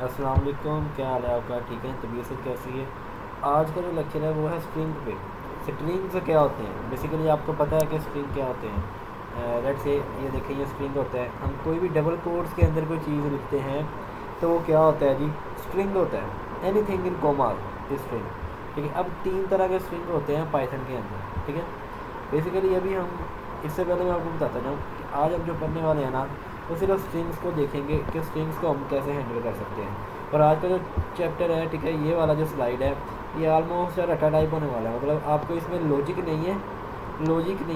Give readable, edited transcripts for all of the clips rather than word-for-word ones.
अस्सलाम वालेकुम, क्या हाल है आपका? ठीक है, तबीयत सब कैसी है? आज का जो लेक्चर है वो है स्ट्रिंग पे। स्ट्रिंग्स क्या होते हैं? बेसिकली आपको पता है कि स्ट्रिंग क्या होते हैं? लेट्स से ये देखें, ये स्ट्रिंग होता है। हम कोई भी डबल कोट्स के अंदर कोई चीज़ लिखते हैं तो वो क्या होता है जी? स्ट्रिंग होता है। Anything in commas string. ठीक है, अब तीन तरह के स्ट्रिंग होते हैं पाइथन के अंदर। ठीक है, बेसिकली अभी हम, इससे पहले मैं आपको बताता जाऊँ कि आज हम जो पढ़ने वाले हैं ना, वो सिर्फ स्ट्रिंग्स को देखेंगे कि स्ट्रिंग्स को हम कैसे हैंडल कर सकते हैं। और आज का जो चैप्टर है, ठीक है, ये वाला जो स्लाइड है, ये ऑलमोस्ट रटा टाइप होने वाला है। मतलब आपको इसमें लॉजिक नहीं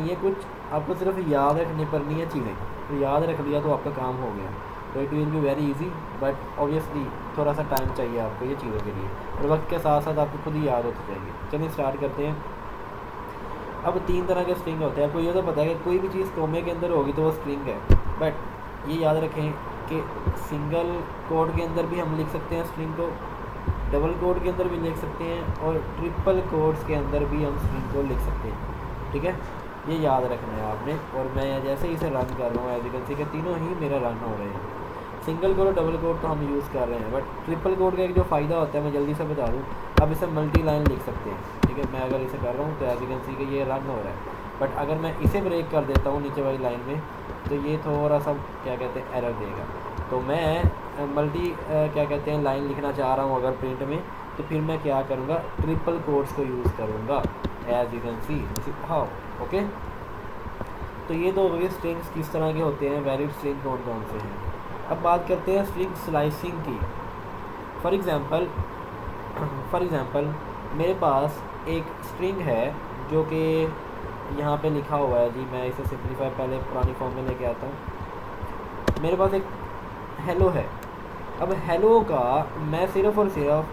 है कुछ, आपको सिर्फ याद रखनी पड़नी है चीज़ें। तो याद रख लिया तो आपका काम हो गया। तो it will be very easy, but obviously थोड़ा सा टाइम चाहिए आपको ये चीज़ों के लिए, और वक्त के साथ साथ आपको खुद ही याद होती जाएगी। चलिए स्टार्ट करते हैं। अब तीन तरह के स्ट्रिंग होते हैं। आपको ये तो पता है कि कोई भी चीज़ कोमे के अंदर होगी तो वो स्ट्रिंग है। बट ये याद रखें कि सिंगल कोड के अंदर भी हम लिख सकते हैं स्ट्रिंग को, डबल कोड के अंदर भी लिख सकते हैं, और ट्रिपल कोड्स के अंदर भी हम स्ट्रिंग को लिख सकते हैं। ठीक है, ये याद रखना है आपने। और मैं जैसे ही इसे रन कर रहा हूँ, एज यू कैन सी के तीनों ही मेरा रन हो रहे हैं। सिंगल कोड और डबल कोड तो हम यूज़ कर रहे हैं, बट ट्रिपल कोड का एक जो फ़ायदा होता है मैं जल्दी से बता दूँ, आप इसे मल्टी लाइन लिख सकते हैं। ठीक है, मैं अगर इसे कर रहा हूँ तो एज यू कैन सी कि ये रन हो रहा है। बट अगर मैं इसे ब्रेक कर देता हूँ नीचे वाली लाइन में, तो ये थोड़ा सा क्या कहते हैं एरर देगा। तो मैं मल्टी क्या कहते हैं लाइन लिखना चाह रहा हूँ अगर प्रिंट में, तो फिर मैं क्या करूँगा, ट्रिपल कोड्स को यूज़ करूँगा। As you can see how. Okay, तो ये दो हो गए स्ट्रिंग्स किस तरह के होते हैं, वैलिड स्ट्रिंग कौन कौन से हैं। अब बात करते हैं स्ट्रिंग स्लाइसिंग की। फॉर एग्ज़ाम्पल मेरे पास एक स्ट्रिंग है जो कि यहाँ पे लिखा हुआ है जी। मैं इसे सिंप्लीफाई पहले पुरानी फॉर्म में लेके आता हूँ। मेरे पास एक हेलो है। अब हेलो का मैं सिर्फ और सिर्फ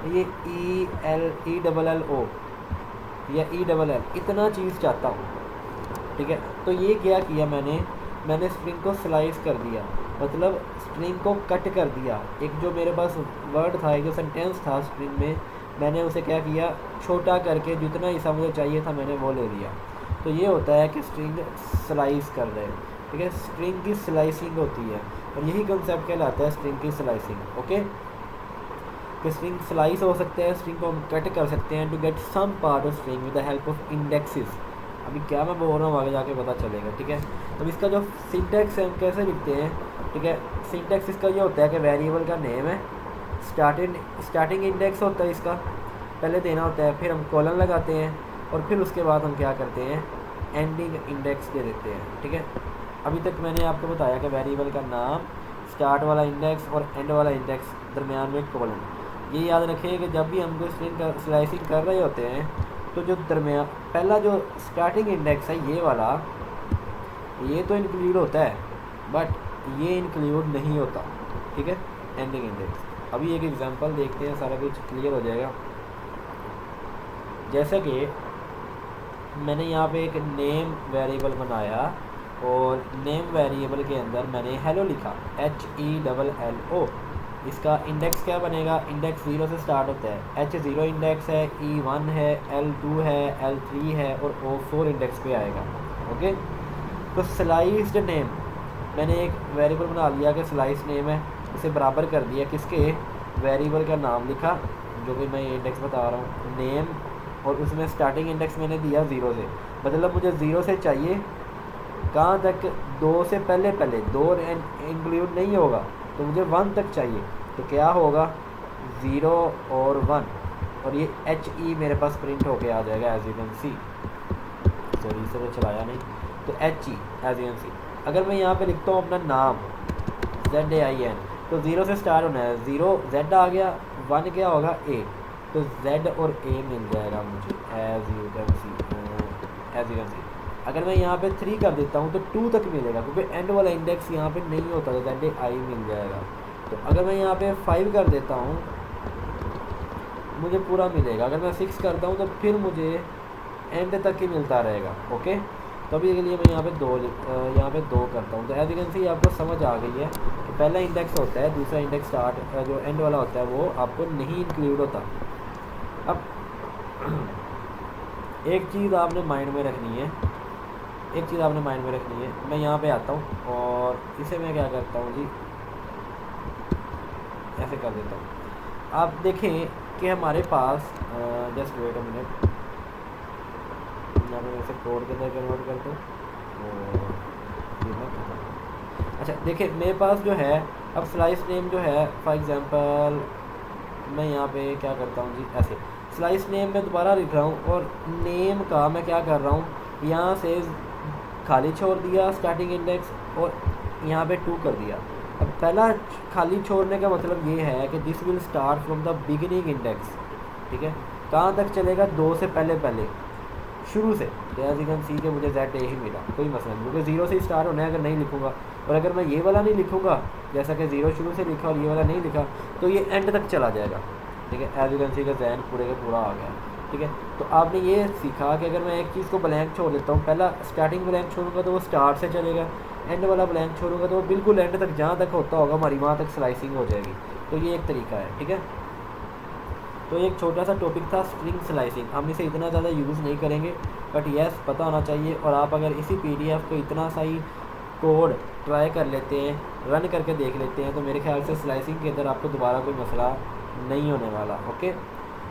ये ELLO या ELL इतना चीज़ चाहता हूँ। ठीक है, तो ये क्या किया मैंने स्ट्रिंग को स्लाइस कर दिया, मतलब स्ट्रिंग को कट कर दिया। एक जो मेरे पास वर्ड था, एक जो सेंटेंस था स्ट्रिंग में, मैंने उसे क्या किया, छोटा करके जितना हिस्सा मुझे चाहिए था मैंने वो ले लिया। तो ये होता है कि स्ट्रिंग स्लाइस कर रहे हैं। ठीक है, स्ट्रिंग की स्लाइसिंग होती है, और यही कंसेप्ट कहलाता है स्ट्रिंग की स्लाइसिंग। ओके, कि स्ट्रिंग स्लाइस हो सकते हैं, स्ट्रिंग को हम कट कर सकते हैं to get some part of string with the help of indexes. अभी क्या मैं बोल रहा हूँ आगे जाके पता चलेगा। ठीक है, अब इसका जो सिंटैक्स है हम कैसे लिखते हैं। ठीक है, सिंटैक्स इसका ये होता है कि वेरिएबल का नेम है, स्टार्टिंग इंडेक्स होता है इसका, पहले देना होता है, फिर हम कॉलन लगाते हैं, और फिर उसके बाद हम क्या करते हैं, एंडिंग इंडेक्स दे देते हैं। ठीक है, अभी तक मैंने आपको बताया कि वेरिएबल का नाम, स्टार्ट वाला इंडेक्स और एंड वाला इंडेक्स, दरमियान में कॉलन। ये याद रखें कि जब भी हम कोई स्ट्रिंग स्लाइसिंग कर रहे होते हैं तो जो दरमियान पहला जो स्टार्टिंग इंडेक्स है ये वाला, ये तो इंक्लूड होता है, बट ये इंक्लूड नहीं होता। ठीक है, एंडिंग इंडेक्स। अभी एक एग्जांपल देखते हैं, सारा कुछ क्लियर हो जाएगा। जैसे कि मैंने यहाँ पे एक नेम वेरिएबल बनाया, और नेम वेरिएबल के अंदर मैंने हेलो लिखा, HELLO। इसका इंडेक्स क्या बनेगा, इंडेक्स 0 से स्टार्ट होता है, H0 इंडेक्स है, E1 है, L2 है, L3 है, और O4 इंडेक्स पे आएगा। ओके, तो स्लाइस्ड नेम, मैंने एक वेरिएबल बना लिया कि स्लाइस नेम है, इसे बराबर कर दिया किसके, वेरिएबल का नाम लिखा जो कि मैं इंडेक्स बता रहा हूँ, नेम, और उसमें स्टार्टिंग इंडेक्स मैंने दिया 0 से, मतलब मुझे 0 से चाहिए कहाँ तक, 2 से पहले 2 इंक्लूड नहीं होगा, तो मुझे 1 तक चाहिए। तो क्या होगा, 0 और 1, और ये HE मेरे पास प्रिंट होके आ जाएगा, as you can see. Sorry, इसे तो चलाया नहीं, तो HE as you can see. अगर मैं यहाँ पे लिखता हूँ अपना नाम ZAIN, तो 0 से स्टार्ट होना है, 0 Z आ गया, 1 क्या होगा A, तो Z और A मिल जाएगा मुझे, एज यू कैन सी। अगर मैं यहाँ पे 3 कर देता हूँ तो 2 तक मिलेगा, क्योंकि एंड वाला इंडेक्स यहाँ पे नहीं होता, तो ZAI मिल जाएगा। तो अगर मैं यहाँ पे 5 कर देता हूँ मुझे पूरा मिलेगा। अगर मैं 6 करता हूँ तो फिर मुझे एंड तक ही मिलता रहेगा। ओके, तो अभी के लिए मैं यहाँ पे 2 करता हूँ। तो एज यू कैन सी आपको समझ आ गई है कि पहला इंडेक्स होता है, दूसरा इंडेक्स स्टार्ट जो एंड वाला होता है वो आपको नहीं इंक्लूड होता। अब एक चीज़ आपने माइंड में रखनी है, मैं यहाँ पे आता हूँ और इसे मैं क्या करता हूँ जी, ऐसे कर देता हूँ। आप देखें कि हमारे पास जस्ट वेट अ मिनट, यहाँ पे वैसे कोड के अंदर कन्वर्ट कर दूँ और ये मैं खत्म। अच्छा देखिए मेरे पास जो है अब स्लाइस नेम जो है फॉर एग्जांपल मैं यहाँ पे क्या करता हूँ जी, ऐसे स्लाइस नेम में दोबारा लिख रहा हूँ और नेम का मैं क्या कर रहा हूँ, यहाँ से खाली छोड़ दिया स्टार्टिंग इंडेक्स और यहाँ पे 2 कर दिया। अब पहला खाली छोड़ने का मतलब ये है कि this will start from the beginning index, ठीक है। कहाँ तक चलेगा, 2 से पहले पहले शुरू से। एज यू कैन सी के मुझे Z ही मिला, कोई मसला नहीं, क्योंकि 0 से ही स्टार्ट होना है अगर नहीं लिखूँगा। और अगर मैं ये वाला नहीं लिखूँगा, जैसा कि 0 शुरू से लिखा और ये वाला नहीं लिखा, तो ये एंड तक चला जाएगा, ठीक है। एज यू कैन सी का जैन पूरे का पूरा आ गया, ठीक है। तो आपने ये सीखा कि अगर मैं एक चीज़ को ब्लैंक छोड़ देता हूँ, पहला स्टार्टिंग ब्लैंक छोड़ूंगा तो वो स्टार्ट से चलेगा, एंड वाला ब्लैंक छोड़ूंगा तो वो बिल्कुल एंड तक जहाँ तक होता होगा हमारी वहाँ तक स्लाइसिंग हो जाएगी। तो ये एक तरीका है, ठीक है। तो एक छोटा सा टॉपिक था स्ट्रिंग स्लाइसिंग, हम इसे इतना ज़्यादा यूज़ नहीं करेंगे, बट यस पता होना चाहिए। और आप अगर इसी PDF को इतना सा ही कोड ट्राई कर लेते हैं, रन करके देख लेते हैं, तो मेरे ख्याल से स्लाइसिंग के अंदर आपको दोबारा कोई मसला नहीं होने वाला। ओके,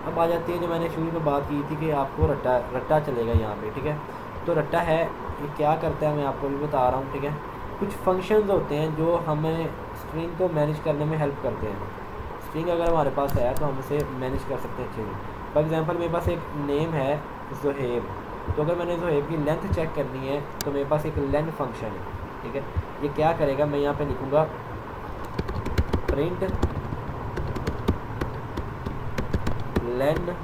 अब आ जाती है जो मैंने शुरू में बात की थी कि आपको रट्टा चलेगा यहाँ पे, ठीक है। तो रट्टा है ये क्या करता है मैं आपको भी बता रहा हूँ, ठीक है। कुछ फंक्शंस होते हैं जो हमें स्ट्रिंग को मैनेज करने में हेल्प करते हैं। स्ट्रिंग अगर हमारे पास है तो हम इसे मैनेज कर सकते हैं अच्छे से। फॉर एग्जांपल मेरे पास एक नेम है ज़ुहैब, तो अगर मैंने ज़ुहैब की लेंथ चेक करनी है तो मेरे पास एक लेन फंक्शन है, ठीक है। ये क्या करेगा, मैं यहाँ पे लिखूँगा प्रिंट लेन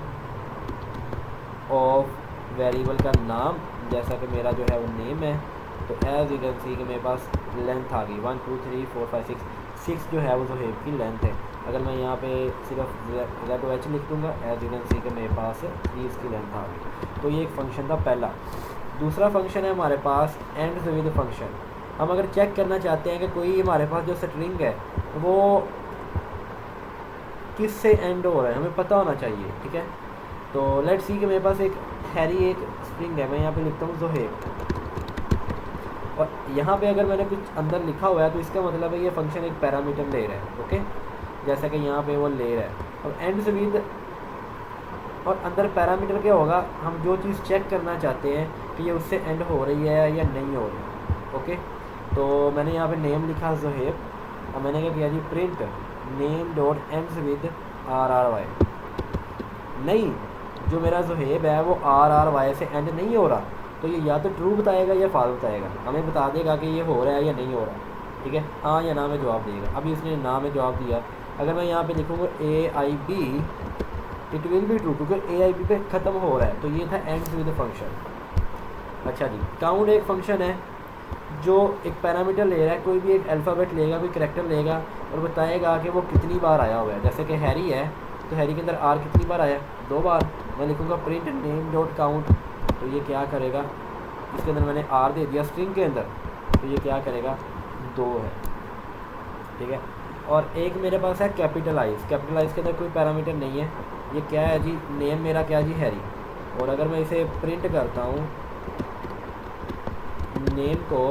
ऑफ वेरिएबल का नाम, जैसा कि मेरा जो है वो नेम है। तो एज यू कैन सी कि मेरे पास लेंथ आ गई 1 2 3 4 5 6 जो है वो ज़ुहैब की लेंथ है। अगर मैं यहाँ पे सिर्फ ZOH लिख दूँगा, एज यू कैन सी कि मेरे पास 3 इसकी लेंथ आ गई। तो ये एक फंक्शन था पहला। दूसरा फंक्शन है हमारे पास एंड विद फंक्शन। हम अगर चेक करना चाहते हैं कि कोई हमारे पास जो स्ट्रिंग है वो किस से एंड हो रहा है, हमें पता होना चाहिए, ठीक है। तो लेट्स सी कि मेरे पास एक हैरी एक स्ट्रिंग है, मैं यहाँ पे लिखता हूँ ज़ुहैब, और यहाँ पे अगर मैंने कुछ अंदर लिखा हुआ है तो इसका मतलब है ये फंक्शन एक पैरामीटर ले रहा है, ओके, जैसा कि यहाँ पे वो ले रहा है। और एंड विद और अंदर पैरामीटर क्या होगा, हम जो चीज़ चेक करना चाहते हैं कि ये उससे एंड हो रही है या नहीं हो रही है, ओके। तो मैंने यहाँ पे नेम लिखा ज़ुहैब और मैंने क्या किया जी, print name dot ends with RRY। नहीं, जो मेरा ज़ुहैब है वो RRY से एंड नहीं हो रहा, तो ये या तो ट्रू बताएगा या फॉल्स बताएगा, हमें बता देगा कि ये हो रहा है या नहीं हो रहा, ठीक है। हाँ या ना में जवाब देगा। अभी इसने ना में जवाब दिया, अगर मैं यहाँ पे लिखूँगा AIB it will be true, क्योंकि AIB पे ख़त्म हो रहा है। तो ये था एंड्स विद फंक्शन। अच्छा जी, काउंट एक फंक्शन है जो एक पैरामीटर ले रहा है, कोई भी एक अल्फ़ाबेट लेगा, कोई करैक्टर लेगा और बताएगा कि वो कितनी बार आया हुआ है। जैसे कि हैरी है तो हैरी के अंदर R कितनी बार आया, 2 बार। मैं लिखूँगा प्रिंट नेम डॉट काउंट, तो ये क्या करेगा, इसके अंदर मैंने R दे दिया स्ट्रिंग के अंदर, तो ये क्या करेगा, 2 है, ठीक है। और एक मेरे पास है कैपिटलाइज के अंदर कोई पैरामीटर नहीं है, ये क्या है जी, नेम मेरा क्या जी, हैरी। और अगर मैं इसे प्रिंट करता हूँ नेम को,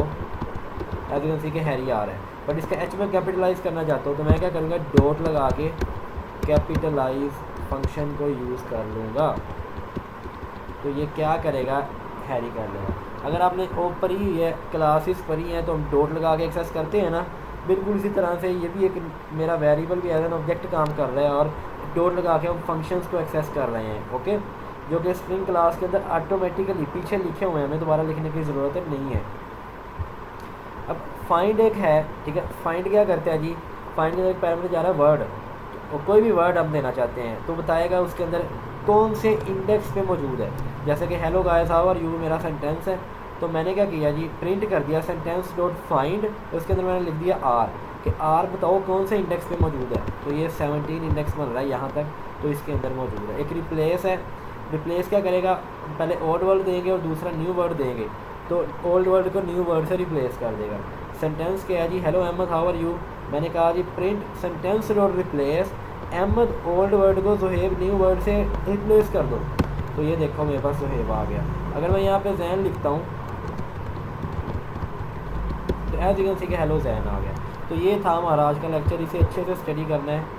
एज यू कैन सी के हैरी आ रहा है, बट इसका H में कैपिटलाइज करना चाहता हूँ तो मैं क्या करूँगा, डॉट लगा के कैपिटलाइज फंक्शन को यूज़ कर लूँगा, तो ये क्या करेगा, हैरी कर लेगा। अगर आपने ओ पढ़ी हुई है, क्लासेस पढ़ी हैं, तो हम डॉट लगा के एक्सेस करते हैं ना, बिल्कुल इसी तरह से ये भी एक मेरा वेरिएबल भी एज एन ऑब्जेक्ट काम कर रहा है और डॉट लगा के हम फंक्शंस को एक्सेस कर रहे हैं, ओके, जो कि स्ट्रिंग क्लास के अंदर ऑटोमेटिकली पीछे लिखे हुए हैं, हमें दोबारा लिखने की ज़रूरत नहीं है। अब फाइंड एक है, ठीक है। फाइंड क्या करते हैं जी, फाइंड एक पैरामीटर जा रहा है वर्ड, और कोई भी वर्ड हम देना चाहते हैं तो बताएगा उसके अंदर कौन से इंडेक्स पे मौजूद है। जैसे कि hello guys how are you मेरा सेंटेंस है, तो मैंने क्या किया जी, प्रिंट कर दिया सेंटेंस डॉट फाइंड, तो उसके अंदर मैंने लिख दिया R कि R बताओ कौन से इंडेक्स पे मौजूद है। तो ये 17 इंडेक्स बन रहा है यहाँ तक, तो इसके अंदर मौजूद है। एक रिप्लेस है, रिप्लेस क्या करेगा, पहले ओल्ड वर्ड देंगे और दूसरा न्यू वर्ड देंगे, तो ओल्ड वर्ड को न्यू वर्ड से रिप्लेस कर देगा। सेंटेंस क्या है जी, hello Ahmed how are you, मैंने कहा जी print sentence dot replace Ahmed old word को ज़ुहैब न्यू वर्ड से रिप्लेस कर दो, तो ये देखो मेरे पास ज़ुहैब आ गया। अगर मैं यहाँ पे जैन लिखता हूँ तो एज यू कैन सी के हेलो जैन आ गया। तो ये था हमारा आज का लेक्चर, इसे अच्छे से स्टडी करना है।